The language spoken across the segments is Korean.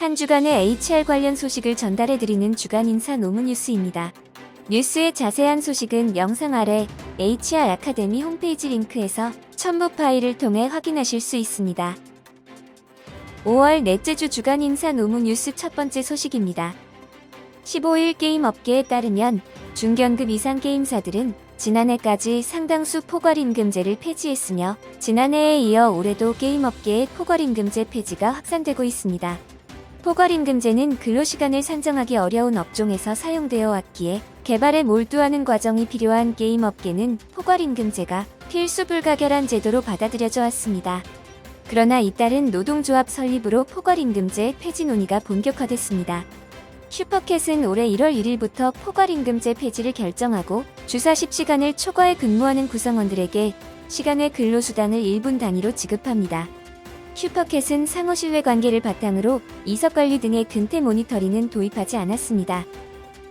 한 주간의 HR 관련 소식을 전달해드리는 주간 인사 노무 뉴스입니다. 뉴스의 자세한 소식은 영상 아래 HR 아카데미 홈페이지 링크에서 첨부 파일을 통해 확인하실 수 있습니다. 5월 넷째 주 주간 인사 노무 뉴스 첫 번째 소식입니다. 15일 게임 업계에 따르면 중견급 이상 게임사들은 지난해까지 상당수 포괄임금제를 폐지했으며 지난해에 이어 올해도 게임 업계의 포괄임금제 폐지가 확산되고 있습니다. 포괄임금제는 근로시간을 산정하기 어려운 업종에서 사용되어 왔기에 개발에 몰두하는 과정이 필요한 게임 업계는 포괄임금제가 필수 불가결한 제도로 받아들여져 왔습니다. 그러나 잇따른 노동조합 설립으로 포괄임금제 폐지 논의가 본격화됐습니다. 슈퍼캣은 올해 1월 1일부터 포괄임금제 폐지를 결정하고 주 40시간을 초과해 근무하는 구성원들에게 시간 외 근로수당을 1분 단위로 지급합니다. 슈퍼캣은 상호 신뢰관계를 바탕으로 이석관리 등의 근태 모니터링은 도입하지 않았습니다.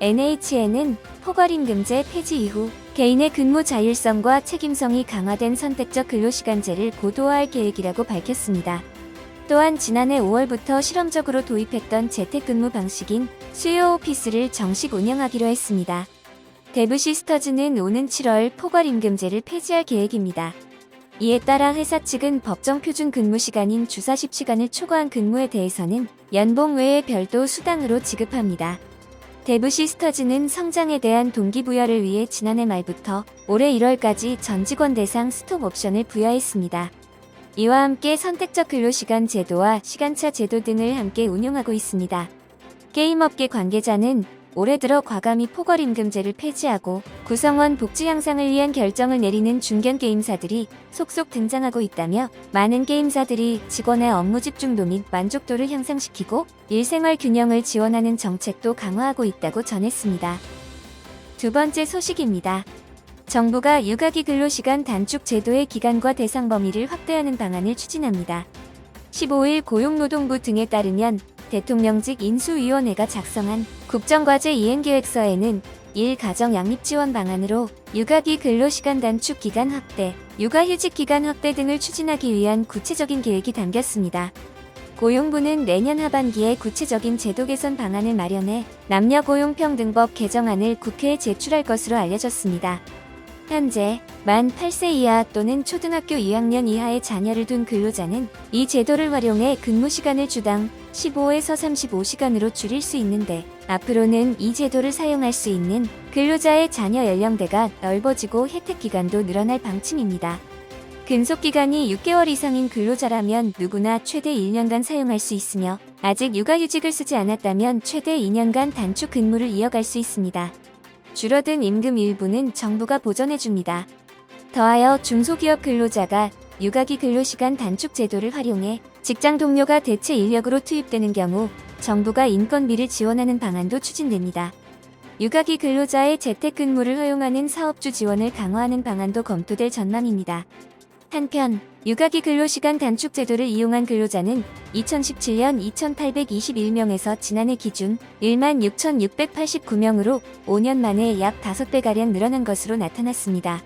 NHN은 포괄임금제 폐지 이후 개인의 근무 자율성과 책임성이 강화된 선택적 근로시간제를 고도화할 계획이라고 밝혔습니다. 또한 지난해 5월부터 실험적으로 도입했던 재택근무 방식인 수요 오피스를 정식 운영하기로 했습니다. 데브시스터즈는 오는 7월 포괄임금제를 폐지할 계획입니다. 이에 따라 회사 측은 법정 표준 근무 시간인 주 40시간을 초과한 근무에 대해서는 연봉 외에 별도 수당으로 지급합니다. 데브시스터즈는 성장에 대한 동기부여를 위해 지난해 말부터 올해 1월까지 전 직원 대상 스톡 옵션을 부여했습니다. 이와 함께 선택적 근로시간 제도와 시간차 제도 등을 함께 운용하고 있습니다. 게임업계 관계자는 올해 들어 과감히 포괄임금제를 폐지하고 구성원 복지 향상을 위한 결정을 내리는 중견 게임사들이 속속 등장하고 있다며 많은 게임사들이 직원의 업무 집중도 및 만족도를 향상시키고 일생활 균형을 지원하는 정책도 강화하고 있다고 전했습니다. 두 번째 소식입니다. 정부가 육아기 근로시간 단축 제도의 기간과 대상 범위를 확대하는 방안을 추진합니다. 15일 고용노동부 등에 따르면 대통령직 인수위원회가 작성한 국정과제 이행계획서에는 1가정 양립지원 방안으로 육아기 근로시간 단축 기간 확대, 육아휴직 기간 확대 등을 추진하기 위한 구체적인 계획이 담겼습니다. 고용부는 내년 하반기에 구체적인 제도 개선 방안을 마련해 남녀고용평등법 개정안을 국회에 제출할 것으로 알려졌습니다. 현재 만 8세 이하 또는 초등학교 2학년 이하의 자녀를 둔 근로자는 이 제도를 활용해 근무시간을 주당 15에서 35시간으로 줄일 수 있는데 앞으로는 이 제도를 사용할 수 있는 근로자의 자녀 연령대가 넓어지고 혜택 기간도 늘어날 방침입니다. 근속기간이 6개월 이상인 근로자라면 누구나 최대 1년간 사용할 수 있으며 아직 육아휴직을 쓰지 않았다면 최대 2년간 단축 근무를 이어갈 수 있습니다. 줄어든 임금 일부는 정부가 보전해줍니다. 더하여 중소기업 근로자가 육아기 근로시간 단축 제도를 활용해 직장 동료가 대체 인력으로 투입되는 경우 정부가 인건비를 지원하는 방안도 추진됩니다. 육아기 근로자의 재택근무를 허용하는 사업주 지원을 강화하는 방안도 검토될 전망입니다. 한편 육아기 근로시간 단축 제도를 이용한 근로자는 2017년 2,821명에서 지난해 기준 16,689명으로 5년 만에 약 5배가량 늘어난 것으로 나타났습니다.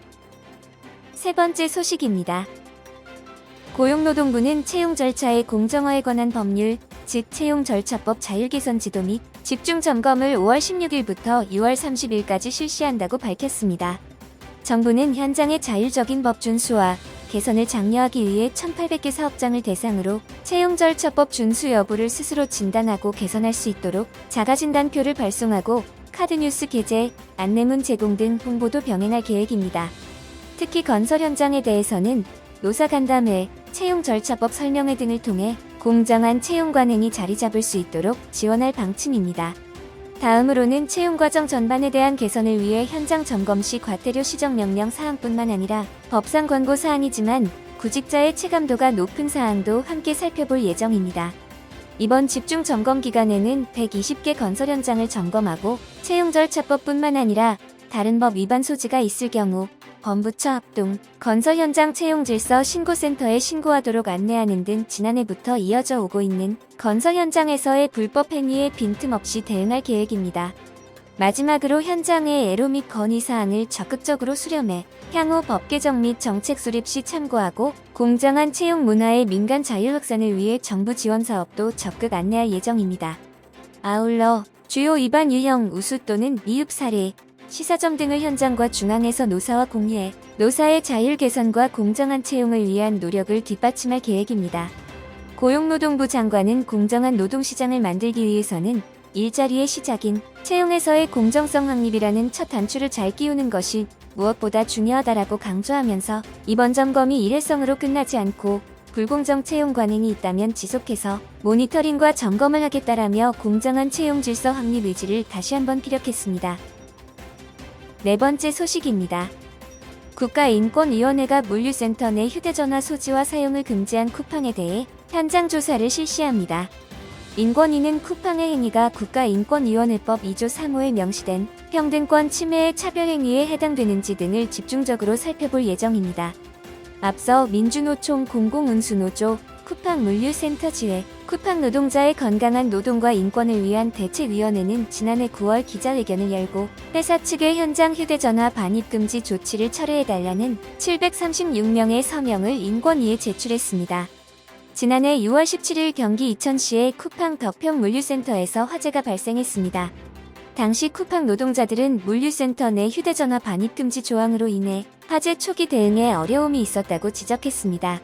세 번째 소식입니다. 고용노동부는 채용 절차의 공정화에 관한 법률, 즉 채용절차법 자율개선 지도 및 집중점검을 5월 16일부터 6월 30일까지 실시한다고 밝혔습니다. 정부는 현장의 자율적인 법 준수와 개선을 장려하기 위해 1,800개 사업장을 대상으로 채용절차법 준수 여부를 스스로 진단하고 개선할 수 있도록 자가진단표를 발송하고 카드뉴스 게재, 안내문 제공 등 홍보도 병행할 계획입니다. 특히 건설 현장에 대해서는 노사간담회, 채용절차법 설명회 등을 통해 공정한 채용 관행이 자리 잡을 수 있도록 지원할 방침입니다. 다음으로는 채용 과정 전반에 대한 개선을 위해 현장 점검 시 과태료 시정 명령 사항뿐만 아니라 법상 권고 사항이지만 구직자의 체감도가 높은 사항도 함께 살펴볼 예정입니다. 이번 집중 점검 기간에는 120개 건설 현장을 점검하고 채용절차법뿐만 아니라 다른 법 위반 소지가 있을 경우 범부처 합동, 건설 현장 채용질서 신고센터에 신고하도록 안내하는 등 지난해부터 이어져 오고 있는 건설 현장에서의 불법 행위에 빈틈없이 대응할 계획입니다. 마지막으로 현장의 애로 및 건의사항을 적극적으로 수렴해 향후 법 개정 및 정책 수립 시 참고하고 공정한 채용 문화의 민간 자율 확산을 위해 정부 지원 사업도 적극 안내할 예정입니다. 아울러 주요 위반 유형 우수 또는 미흡 사례, 시사점 등을 현장과 중앙에서 노사와 공유해 노사의 자율 개선과 공정한 채용을 위한 노력을 뒷받침할 계획입니다. 고용노동부 장관은 공정한 노동시장을 만들기 위해서는 일자리의 시작인 채용에서의 공정성 확립이라는 첫 단추를 잘 끼우는 것이 무엇보다 중요하다라고 강조하면서 이번 점검이 일회성으로 끝나지 않고 불공정 채용 관행이 있다면 지속해서 모니터링과 점검을 하겠다라며 공정한 채용 질서 확립 의지를 다시 한번 피력했습니다. 네 번째 소식입니다. 국가인권위원회가 물류센터 내 휴대전화 소지와 사용을 금지한 쿠팡에 대해 현장 조사를 실시합니다. 인권위는 쿠팡의 행위가 국가인권위원회법 2조 3호에 명시된 평등권 침해의 차별행위에 해당되는지 등을 집중적으로 살펴볼 예정입니다. 앞서 민주노총 공공운수노조, 쿠팡 물류센터 지회, 쿠팡 노동자의 건강한 노동과 인권을 위한 대책위원회는 지난해 9월 기자회견을 열고 회사 측의 현장 휴대전화 반입 금지 조치를 철회해달라는 736명의 서명을 인권위에 제출했습니다. 지난해 6월 17일 경기 이천시의 쿠팡 덕평 물류센터에서 화재가 발생했습니다. 당시 쿠팡 노동자들은 물류센터 내 휴대전화 반입 금지 조항으로 인해 화재 초기 대응에 어려움이 있었다고 지적했습니다.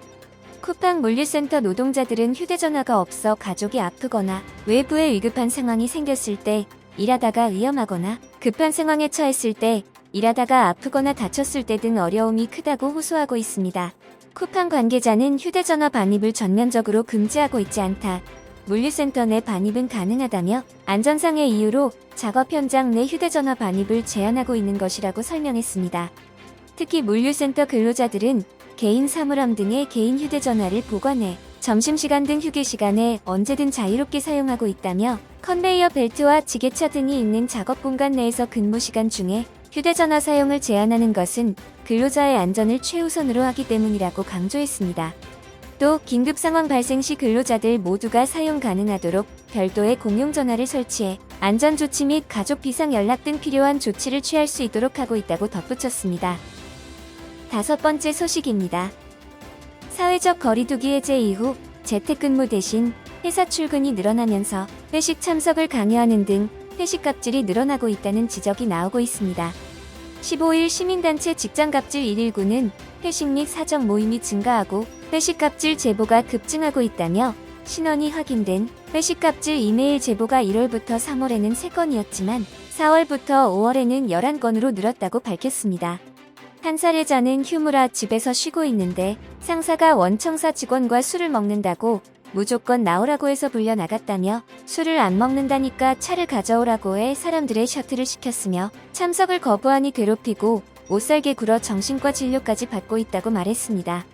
쿠팡 물류센터 노동자들은 휴대전화가 없어 가족이 아프거나 외부에 위급한 상황이 생겼을 때, 일하다가 위험하거나 급한 상황에 처했을 때, 일하다가 아프거나 다쳤을 때 등 어려움이 크다고 호소하고 있습니다. 쿠팡 관계자는 휴대전화 반입을 전면적으로 금지하고 있지 않다. 물류센터 내 반입은 가능하다며 안전상의 이유로 작업 현장 내 휴대전화 반입을 제한하고 있는 것이라고 설명했습니다. 특히 물류센터 근로자들은 개인 사물함 등의 개인 휴대전화를 보관해 점심시간 등 휴게시간에 언제든 자유롭게 사용하고 있다며 컨베이어 벨트와 지게차 등이 있는 작업 공간 내에서 근무시간 중에 휴대전화 사용을 제한하는 것은 근로자의 안전을 최우선으로 하기 때문이라고 강조했습니다. 또 긴급 상황 발생 시 근로자들 모두가 사용 가능하도록 별도의 공용전화를 설치해 안전조치 및 가족 비상 연락 등 필요한 조치를 취할 수 있도록 하고 있다고 덧붙였습니다. 다섯 번째 소식입니다. 사회적 거리두기 해제 이후 재택근무 대신 회사 출근이 늘어나면서 회식 참석을 강요하는 등 회식 갑질이 늘어나고 있다는 지적이 나오고 있습니다. 15일 시민단체 직장갑질 119는 회식 및 사적 모임이 증가하고 회식 갑질 제보가 급증하고 있다며 신원이 확인된 회식 갑질 이메일 제보가 1월부터 3월에는 3건이었지만 4월부터 5월에는 11건으로 늘었다고 밝혔습니다. 한 사례자는 휴무라 집에서 쉬고 있는데 상사가 원청사 직원과 술을 먹는다고 무조건 나오라고 해서 불려 나갔다며 술을 안 먹는다니까 차를 가져오라고 해 사람들의 셔틀을 시켰으며 참석을 거부하니 괴롭히고 못살게 굴어 정신과 진료까지 받고 있다고 말했습니다.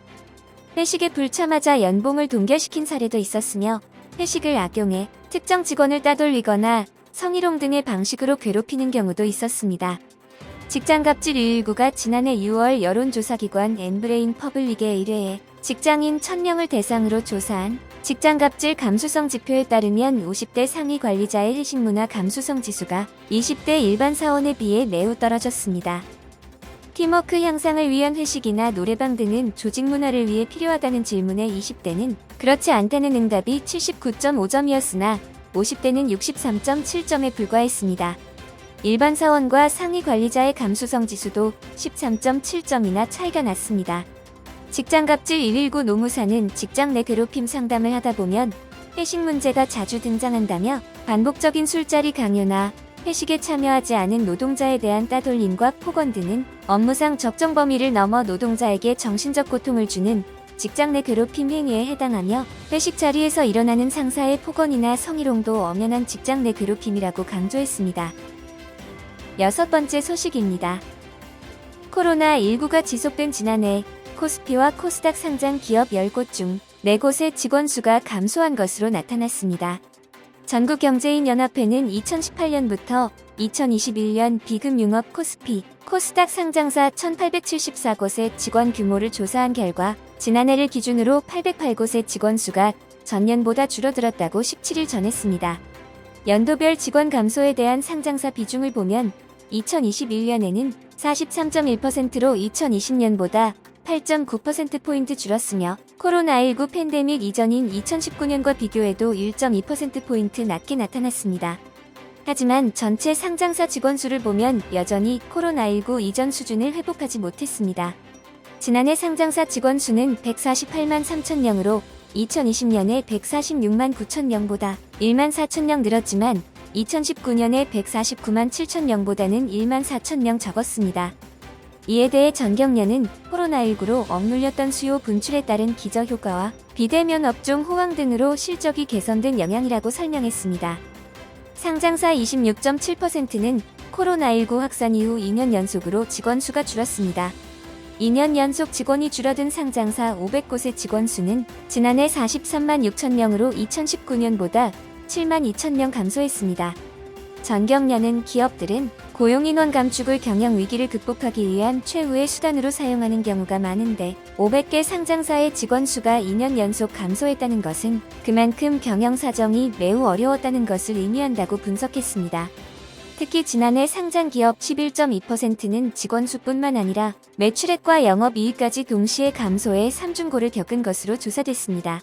회식에 불참하자 연봉을 동결시킨 사례도 있었으며 회식을 악용해 특정 직원을 따돌리거나 성희롱 등의 방식으로 괴롭히는 경우도 있었습니다. 직장갑질 119가 지난해 6월 여론조사기관 엠브레인 퍼블릭에 의뢰해 직장인 1000명을 대상으로 조사한 직장갑질 감수성 지표에 따르면 50대 상위 관리자의 회식 문화 감수성 지수가 20대 일반 사원에 비해 매우 떨어졌습니다. 팀워크 향상을 위한 회식이나 노래방 등은 조직 문화를 위해 필요하다는 질문에 20대는 그렇지 않다는 응답이 79.5점이었으나 50대는 63.7점에 불과했습니다. 일반 사원과 상위 관리자의 감수성 지수도 13.7점이나 차이가 났습니다. 직장갑질 119 노무사는 직장 내 괴롭힘 상담을 하다 보면 회식 문제가 자주 등장한다며 반복적인 술자리 강요나 회식에 참여하지 않은 노동자에 대한 따돌림과 폭언 등은 업무상 적정 범위를 넘어 노동자에게 정신적 고통을 주는 직장 내 괴롭힘 행위에 해당하며 회식 자리에서 일어나는 상사의 폭언이나 성희롱도 엄연한 직장 내 괴롭힘이라고 강조했습니다. 여섯 번째 소식입니다. 코로나19가 지속된 지난해 코스피와 코스닥 상장 기업 10곳 중 4곳의 직원 수가 감소한 것으로 나타났습니다. 전국경제인연합회는 2018년부터 2021년 비금융업 코스피, 코스닥 상장사 1874곳의 직원 규모를 조사한 결과 지난해를 기준으로 808곳의 직원 수가 전년보다 줄어들었다고 17일 전했습니다. 연도별 직원 감소에 대한 상장사 비중을 보면 2021년에는 43.1%로 2020년보다 8.9%포인트 줄었으며 코로나19 팬데믹 이전인 2019년과 비교해도 1.2%포인트 낮게 나타났습니다. 하지만 전체 상장사 직원 수를 보면 여전히 코로나19 이전 수준을 회복하지 못했습니다. 지난해 상장사 직원 수는 148만 3천명으로 2020년에 146만 9천명보다 1만 4천명 늘었지만 2019년에 149만 7천명보다는 1만 4천명 적었습니다. 이에 대해 전경련은 코로나19로 억눌렸던 수요 분출에 따른 기저효과와 비대면 업종 호황 등으로 실적이 개선된 영향이라고 설명했습니다. 상장사 26.7%는 코로나19 확산 이후 2년 연속으로 직원 수가 줄었습니다. 2년 연속 직원이 줄어든 상장사 500곳의 직원 수는 지난해 43만 6천 명으로 2019년보다 7만 2천 명 감소했습니다. 전경련은 기업들은 고용인원 감축을 경영 위기를 극복하기 위한 최후의 수단으로 사용하는 경우가 많은데 500개 상장사의 직원 수가 2년 연속 감소했다는 것은 그만큼 경영 사정이 매우 어려웠다는 것을 의미한다고 분석했습니다. 특히 지난해 상장 기업 11.2%는 직원 수뿐만 아니라 매출액과 영업이익까지 동시에 감소해 삼중고를 겪은 것으로 조사됐습니다.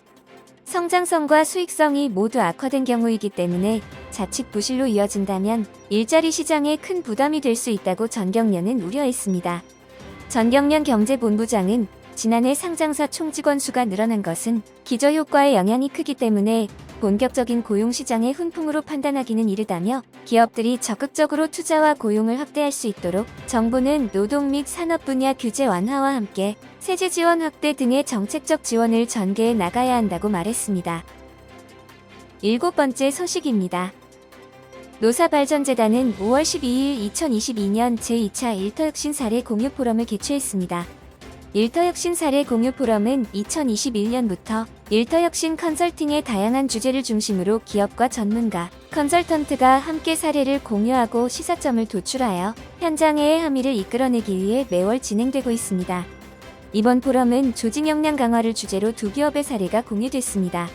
성장성과 수익성이 모두 악화된 경우이기 때문에 자칫 부실로 이어진다면 일자리 시장에 큰 부담이 될 수 있다고 전경련은 우려했습니다. 전경련 경제본부장은 지난해 상장사 총 직원 수가 늘어난 것은 기저효과의 영향이 크기 때문에 본격적인 고용시장의 훈풍으로 판단하기는 이르다며 기업들이 적극적으로 투자와 고용을 확대할 수 있도록 정부는 노동 및 산업 분야 규제 완화와 함께 세제 지원 확대 등의 정책적 지원을 전개해 나가야 한다고 말했습니다. 7번째 소식입니다. 노사발전재단은 5월 12일 2022년 제2차 일터혁신 사례 공유 포럼을 개최했습니다. 일터혁신 사례 공유 포럼은 2021년부터 일터혁신 컨설팅의 다양한 주제를 중심으로 기업과 전문가, 컨설턴트가 함께 사례를 공유하고 시사점을 도출하여 현장의 함의를 이끌어내기 위해 매월 진행되고 있습니다. 이번 포럼은 조직 역량 강화를 주제로 두 기업의 사례가 공유됐습니다.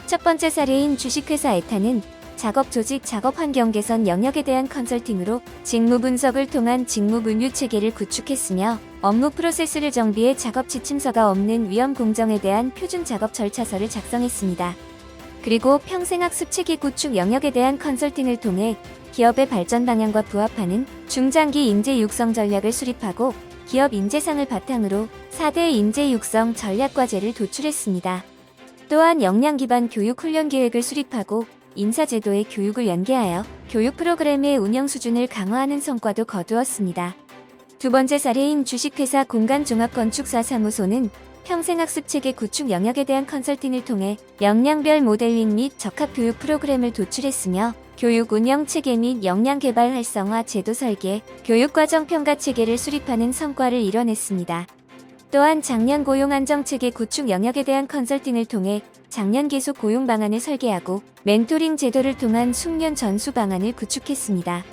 첫 번째 사례인 주식회사 에타는 작업 조직, 작업 환경 개선 영역에 대한 컨설팅으로 직무 분석을 통한 직무 분류 체계를 구축했으며 업무 프로세스를 정비해 작업 지침서가 없는 위험 공정에 대한 표준 작업 절차서를 작성했습니다. 그리고 평생학습 체계 구축 영역에 대한 컨설팅을 통해 기업의 발전 방향과 부합하는 중장기 인재 육성 전략을 수립하고 기업 인재상을 바탕으로 4대 인재 육성 전략 과제를 도출했습니다. 또한 역량 기반 교육 훈련 계획을 수립하고 인사제도의 교육을 연계하여 교육 프로그램의 운영 수준을 강화하는 성과도 거두었습니다. 두 번째 사례인 주식회사 공간종합건축사 사무소는 평생학습체계 구축 영역에 대한 컨설팅을 통해 역량별 모델링 및 적합교육 프로그램을 도출했으며 교육 운영 체계 및 역량 개발 활성화 제도 설계, 교육과정 평가 체계를 수립하는 성과를 이뤄냈습니다. 또한 작년 고용 안정체계 구축 영역에 대한 컨설팅을 통해 작년 계속 고용 방안을 설계하고 멘토링 제도를 통한 숙련 전수 방안을 구축했습니다.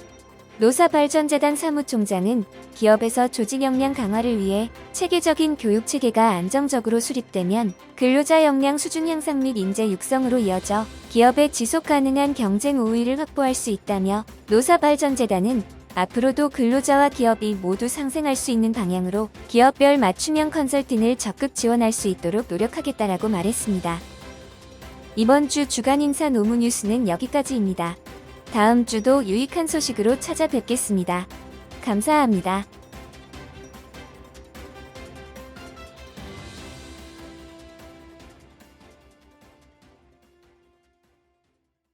노사발전재단 사무총장은 기업에서 조직 역량 강화를 위해 체계적인 교육 체계가 안정적으로 수립되면 근로자 역량 수준 향상 및 인재 육성으로 이어져 기업의 지속 가능한 경쟁 우위를 확보할 수 있다며 노사발전재단은 앞으로도 근로자와 기업이 모두 상생할 수 있는 방향으로 기업별 맞춤형 컨설팅을 적극 지원할 수 있도록 노력하겠다라고 말했습니다. 이번 주 주간 인사 노무 뉴스는 여기까지입니다. 다음 주도 유익한 소식으로 찾아뵙겠습니다. 감사합니다.